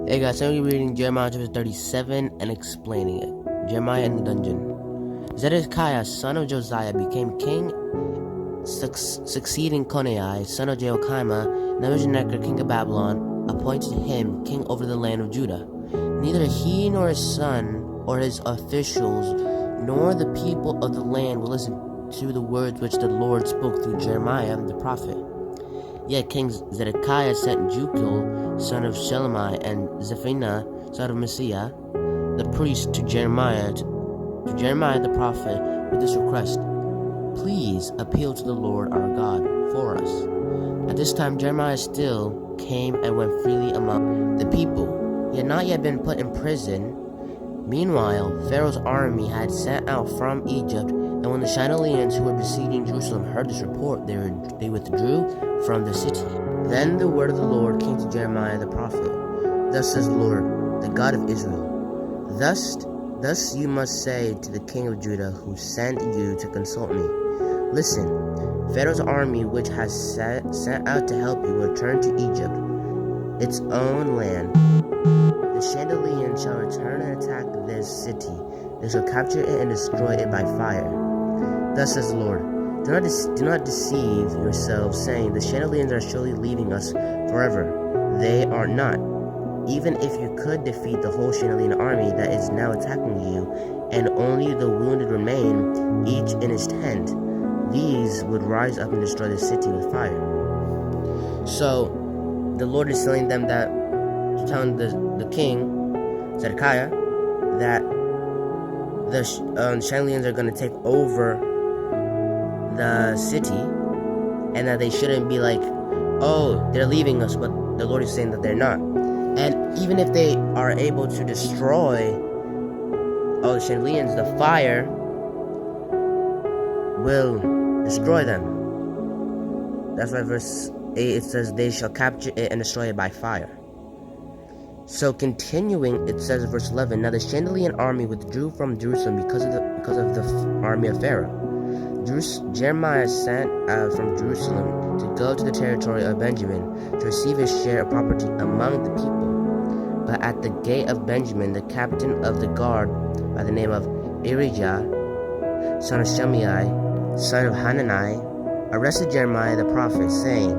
Hey guys, so I'm going to be reading Jeremiah chapter 37 and explaining it. Jeremiah in the dungeon. Zedekiah, son of Josiah, became king, succeeding Conai, son of Jehoiakim. Nebuchadnezzar, king of Babylon, appointed him king over the land of Judah. Neither he nor his son or his officials nor the people of the land will listen to the words which the Lord spoke through Jeremiah the prophet. Yet King Zedekiah sent Jukil, son of Shelemiah, and Zephaniah, son of Messiah, the priest, to Jeremiah the prophet with this request: "Please appeal to the Lord our God for us." At this time Jeremiah still came and went freely among the people. He had not yet been put in prison. Meanwhile, Pharaoh's army had set out from Egypt, and when the Chaldeans who were besieging Jerusalem heard this report, they withdrew from the city. Then the word of the Lord came to Jeremiah the prophet. "Thus says the Lord, the God of Israel, thus you must say to the king of Judah who sent you to consult me, listen, Pharaoh's army which has sent out to help you will return to Egypt, its own land. The Chaldeans shall return and attack this city. They shall capture it and destroy it by fire. Thus says the Lord, do not deceive yourselves, saying, the Chaldeans are surely leaving us forever. They are not. Even if you could defeat the whole Chaldean army that is now attacking you, and only the wounded remain, each in his tent, these would rise up and destroy the city with fire." So, the Lord is telling them that, telling the king, Zedekiah, that the Chaldeans are going to take over the city, and that they shouldn't be like, oh, they're leaving us, but the Lord is saying that they're not. And even if they are able to destroy all the Chaldeans, the fire will destroy them. That's why verse 8 it says, they shall capture it and destroy it by fire. So continuing, it says in verse 11, now the Chaldean army withdrew from Jerusalem because of the army of Pharaoh. Jeremiah sent from Jerusalem to go to the territory of Benjamin to receive his share of property among the people. But at the gate of Benjamin, the captain of the guard, by the name of Irijah, son of Shimei, son of Hanani, arrested Jeremiah the prophet, saying,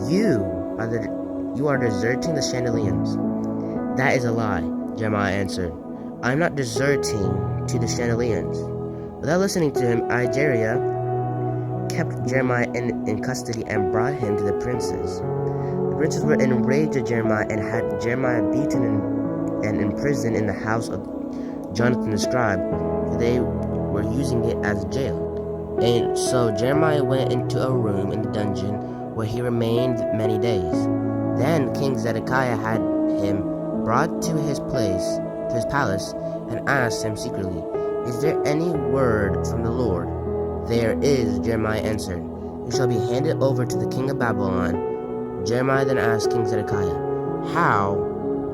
You are deserting the Chaldeans." "That is a lie," Jeremiah answered. "I am not deserting to the Chaldeans." Without listening to him, Ijah kept Jeremiah in custody and brought him to the princes. The princes were enraged at Jeremiah and had Jeremiah beaten and imprisoned in the house of Jonathan the scribe. They were using it as a jail. And so Jeremiah went into a room in the dungeon where he remained many days. Then King Zedekiah had him brought to his palace, and asked him secretly, "Is there any word from the Lord?" "There is," Jeremiah answered. "You shall be handed over to the king of Babylon." Jeremiah then asked King Zedekiah, "How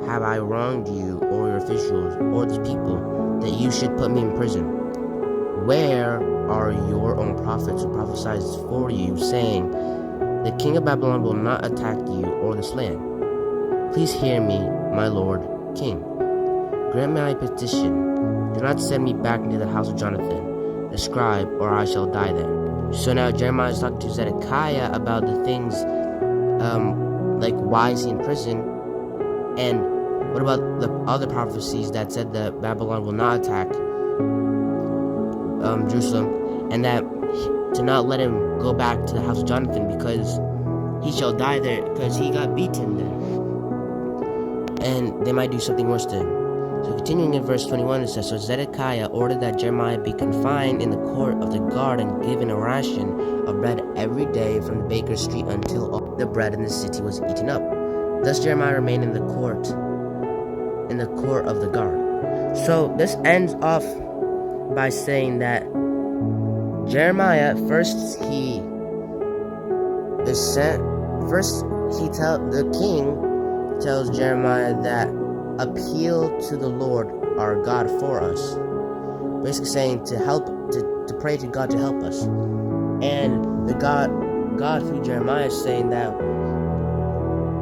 have I wronged you or your officials or these people that you should put me in prison? Where are your own prophets who prophesied for you, saying, the king of Babylon will not attack you or this land? Please hear me, my lord king. Grant my petition. Do not send me back into the house of Jonathan, the scribe, or I shall die there." So now Jeremiah is talking to Zedekiah about the things, like why is he in prison, and what about the other prophecies that said that Babylon will not attack Jerusalem, and that to not let him go back to the house of Jonathan because he shall die there because he got beaten there. And they might do something worse to him. So continuing in verse 21, it says, So Zedekiah ordered that Jeremiah be confined in the court of the guard and given a ration of bread every day from the baker's street until all the bread in the city was eaten up. Thus Jeremiah remained in the court of the guard. So this ends off by saying that Jeremiah, the king tells Jeremiah that appeal to the Lord our God for us. Basically saying to pray to God to help us. And the God through Jeremiah is saying that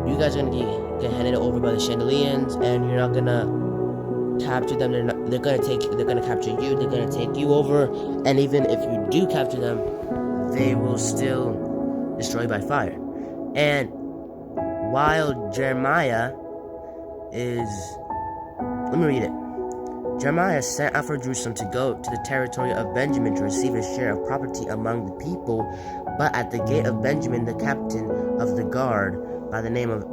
you guys are going to get handed over by the Chandelians, and you're not gonna capture them. They're gonna capture you. They're gonna take you over, and even if you do capture them, they will still destroy by fire. And while Jeremiah is, let me read it. Jeremiah sent out for Jerusalem to go to the territory of Benjamin to receive a share of property among the people. But at the gate of Benjamin, the captain of the guard, by the name of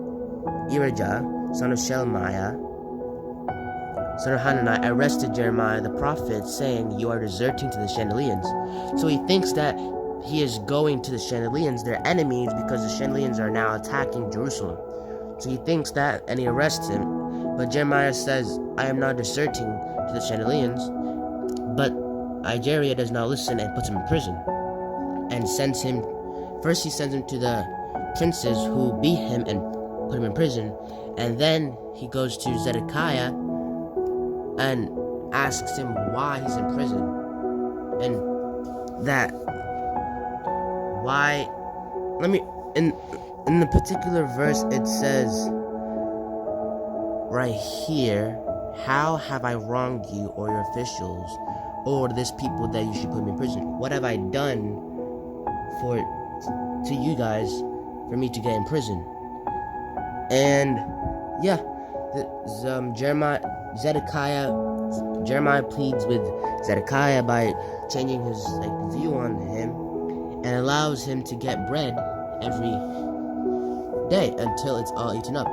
Irijah, son of Shelemiah, son of Hanani, arrested Jeremiah the prophet, saying, "You are deserting to the Chandelians." So he thinks that he is going to the Chandelians, their enemies, because the Chandelians are now attacking Jerusalem. So he thinks that, and he arrests him. But Jeremiah says, "I am not deserting to the Chandelians." But Ijariah does not listen and puts him in prison. And sends him, first he sends him to the princes who beat him and put him in prison. And then he goes to Zedekiah and asks him why he's in prison. And that, why, in the particular verse it says, right here, "How have I wronged you or your officials or this people that you should put me in prison? What have I done to you guys for me to get in prison?" And yeah, Jeremiah pleads with Zedekiah by changing his view on him, and allows him to get bread every day until it's all eaten up.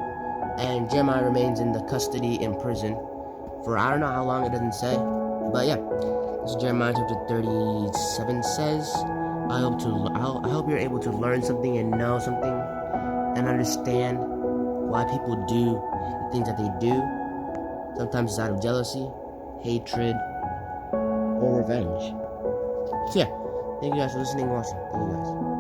And Jeremiah remains in the custody in prison for I don't know how long, it doesn't say, but yeah, this is Jeremiah chapter 37 says, I hope you're able to learn something and know something and understand why people do the things that they do. Sometimes it's out of jealousy, hatred, or revenge. So yeah, thank you guys for listening and watching. Thank you guys.